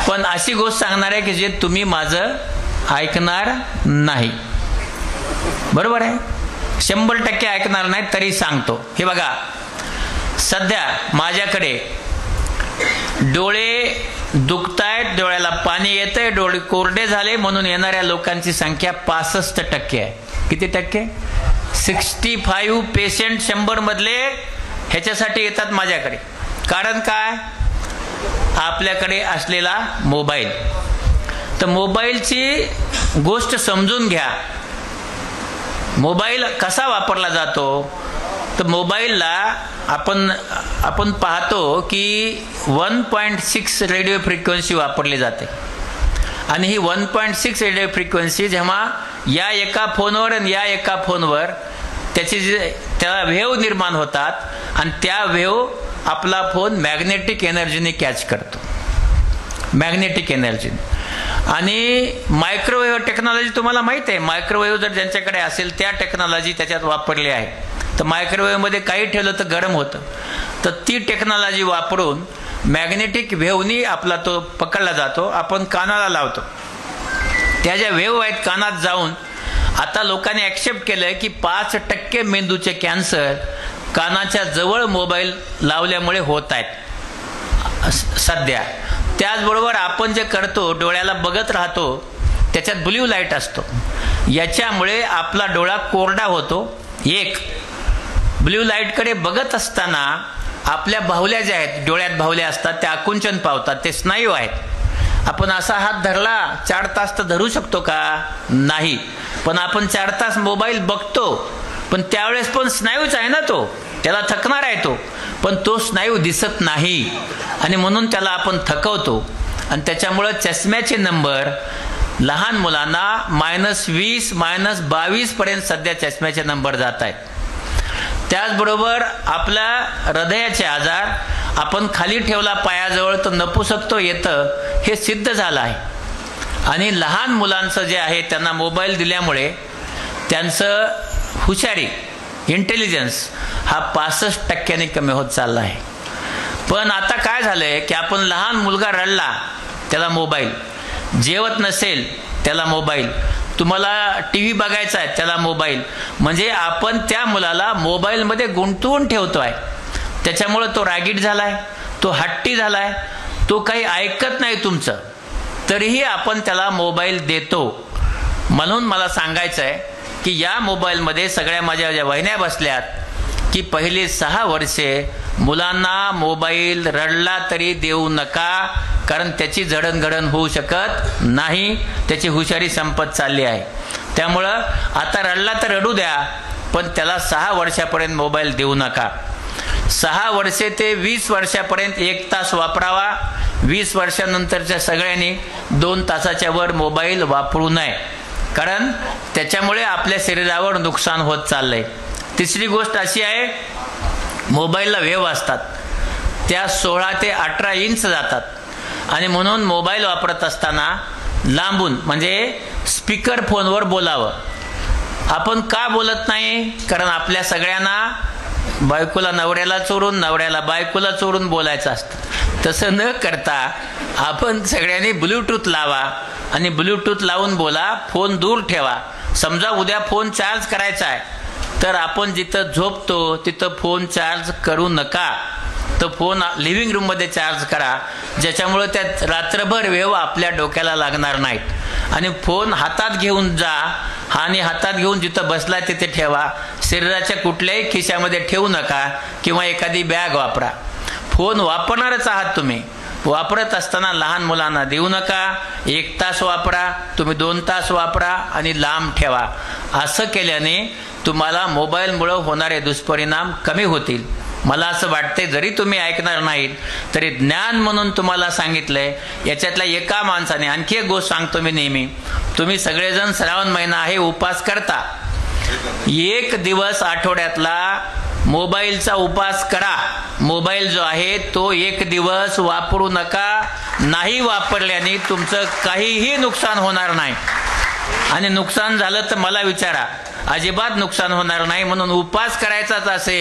पण अशी गोष्ट सांगणार आहे की जे तुम्ही माझं ऐकणार नाही. बरोबर आहे, 100% ऐकणार नाही तरी सांगतो. हे बघा, सध्या माझ्याकडे डोळे दुखतायत, डोळ्याला पाणी येतंय, डोळे कोरडे झाले म्हणून येणाऱ्या लोकांची संख्या 65% आहे. किती टक्के? 65 पेशंट 100 मधले ह्याच्यासाठी येतात माझ्याकडे. कारण काय? आपल्याकडे असलेला मोबाईल. तर मोबाईलची गोष्ट समजून घ्या. मोबाईल कसा वापरला जातो? तर मोबाईलला आपण पाहतो की 1.6 रेडिओ फ्रिक्वेन्सी वापरली जाते. आणि ही 1.6 रेडिओ फ्रिक्वेन्सी जेव्हा या एका फोनवर आणि या एका फोनवर त्या वेव्ह निर्माण होतात आणि त्या वेव्ह आपला फोन मॅग्नेटिक एनर्जीने कॅच करतो. Magnetic energy. आणि मायक्रोवेव्ह टेक्नॉलॉजी तुम्हाला माहित आहे. मायक्रोवेव्ह जर ज्यांच्याकडे असेल त्या टेक्नॉलॉजी त्याच्यात वापरली आहे. तर मायक्रोवेव्ह मध्ये काही ठेवलं तर गरम होतं. तर ती टेक्नॉलॉजी वापरून मॅग्नेटिक वेव्हनी आपला तो पकडला जातो. आपण कानाला लावतो, त्या ज्या वेव्ह आहेत कानात जाऊन आता लोकांनी ऍक्सेप्ट केलंय की 5% मेंदूचे कॅन्सर कानाच्या जवळ मोबाईल लावल्यामुळे होत आहेत सध्या. त्याचबरोबर आपण जे करतो, डोळ्याला बघत राहतो, त्याच्यात ब्ल्यू लाईट असतो. याच्यामुळे आपला डोळा कोरडा होतो. एक, ब्ल्यू लाईटकडे बघत असताना आपल्या बाहुल्या ज्या आहेत, डोळ्यात बाहुल्या असतात, त्या आकुंचन पावतात. ते स्नायू आहेत. आपण असा हात धरला 4 तास तर धरू शकतो का? नाही. पण आपण 4 तास मोबाईल बघतो, पण त्यावेळेस पण स्नायूच आहे ना तो, त्याला थकणार आहे तो, पण तो स्नायू दिसत नाही आणि म्हणून त्याला आपण थकवतो. आणि त्याच्यामुळं चष्म्याचे नंबर लहान मुलांना -20, -22 पर्यंत सध्या चष्म्याचे नंबर जात आहेत. त्याचबरोबर आपल्या हृदयाचे आजार आपण खाली ठेवला पायाजवळ तर नपुसकतो येतं, हे सिद्ध झालं आहे. आणि लहान मुलांचं जे आहे त्यांना मोबाईल दिल्यामुळे त्यांचं हुशारी, इंटेलिजन्स हा 65% कमी होत चालला आहे. पण आता काय झालंय की आपण लहान मुलगा रडला त्याला मोबाईल, जेवत नसेल त्याला मोबाईल, तुम्हाला टीव्ही बघायचा आहे त्याला मोबाईल. म्हणजे आपण त्या मुलाला मोबाईलमध्ये गुंतवून ठेवतोय. त्याच्यामुळे तो रागीट झालाय, तो हट्टी झालाय, तो काही ऐकत नाही तुमचं, तरीही आपण त्याला मोबाईल देतो. म्हणून मला सांगायचं आहे की या मोबाईलमध्ये सगळ्या माझ्या ज्या वहिन्या बसल्यात की पहिली 6 वर्षे मुलांना मोबाईल रडला तरी देऊ नका, कारण त्याची जडणघडण होऊ शकत नाही, त्याची हुशारी संपत चालली आहे. त्यामुळं आता रडला तर रडू द्या, पण त्याला 6 वर्षापर्यंत मोबाईल देऊ नका. 6 वर्षे ते 20 वर्षापर्यंत 1 तास वापरावा. 20 वर्षानंतरच्या सगळ्यांनी 2 तासाच्या वर मोबाईल वापरू नये, कारण त्याच्यामुळे आपल्या शरीरावर नुकसान होत चाललंय. तिसरी गोष्ट अशी आहे, मोबाईलला वेव्ह असतात, त्या 16 ते 18 इंच जातात. आणि म्हणून मोबाईल वापरत असताना लांबून म्हणजे स्पीकर फोनवर बोलावं. आपण का बोलत नाही? कारण आपल्या सगळ्यांना बायकोला नवऱ्याला चोरून, नवऱ्याला बायकोला चोरून बोलायचं असतं. तसं न करता आपण सगळ्यांनी ब्लूटूथ लावा आणि ब्लूटूथ लावून बोला. फोन दूर ठेवा. समजा उद्या फोन चार्ज करायचा आहे तर आपण जिथं झोपतो तिथं फोन चार्ज करू नका. तो फोन लिव्हिंग रूम मध्ये चार्ज करा, ज्याच्यामुळे त्यात रात्रभर वेव्ह आपल्या डोक्याला लागणार नाहीत. आणि फोन हातात घेऊन जा आणि हातात घेऊन जिथं बसला तिथे ठेवा. शरीराच्या कुठल्याही खिशामध्ये ठेवू नका किंवा एखादी बॅग वापरा. फोन वापरणारच आहात तुम्ही, वापरत असताना लहान मुलांना देऊ नका. 1 तास वापरा, तुम्ही 2 तास वापरा आणि लांब ठेवा. असं केल्याने तुम्हाला मोबाईलमुळे होणारे दुष्परिणाम कमी होतील. मला असं वाटतंय जरी तुम्ही ऐकणार नाहीत तरी ज्ञान म्हणून तुम्हाला सांगितलंय. याच्यातल्या एका माणसाने आणखी एक गोष्ट सांगतो मी नेहमी, तुम्ही सगळेजण श्रावण महिना आहे उपास करता. 1 दिवस आठवड्यातला मोबाईलचा उपास करा. मोबाईल जो आहे तो 1 दिवस वापरू नका. नाही वापरल्याने तुमचं काहीही नुकसान होणार नाही. आणि नुकसान झालं तर मला विचारा, अजिबात नुकसान होणार नाही. म्हणून उपास करायचाच असेल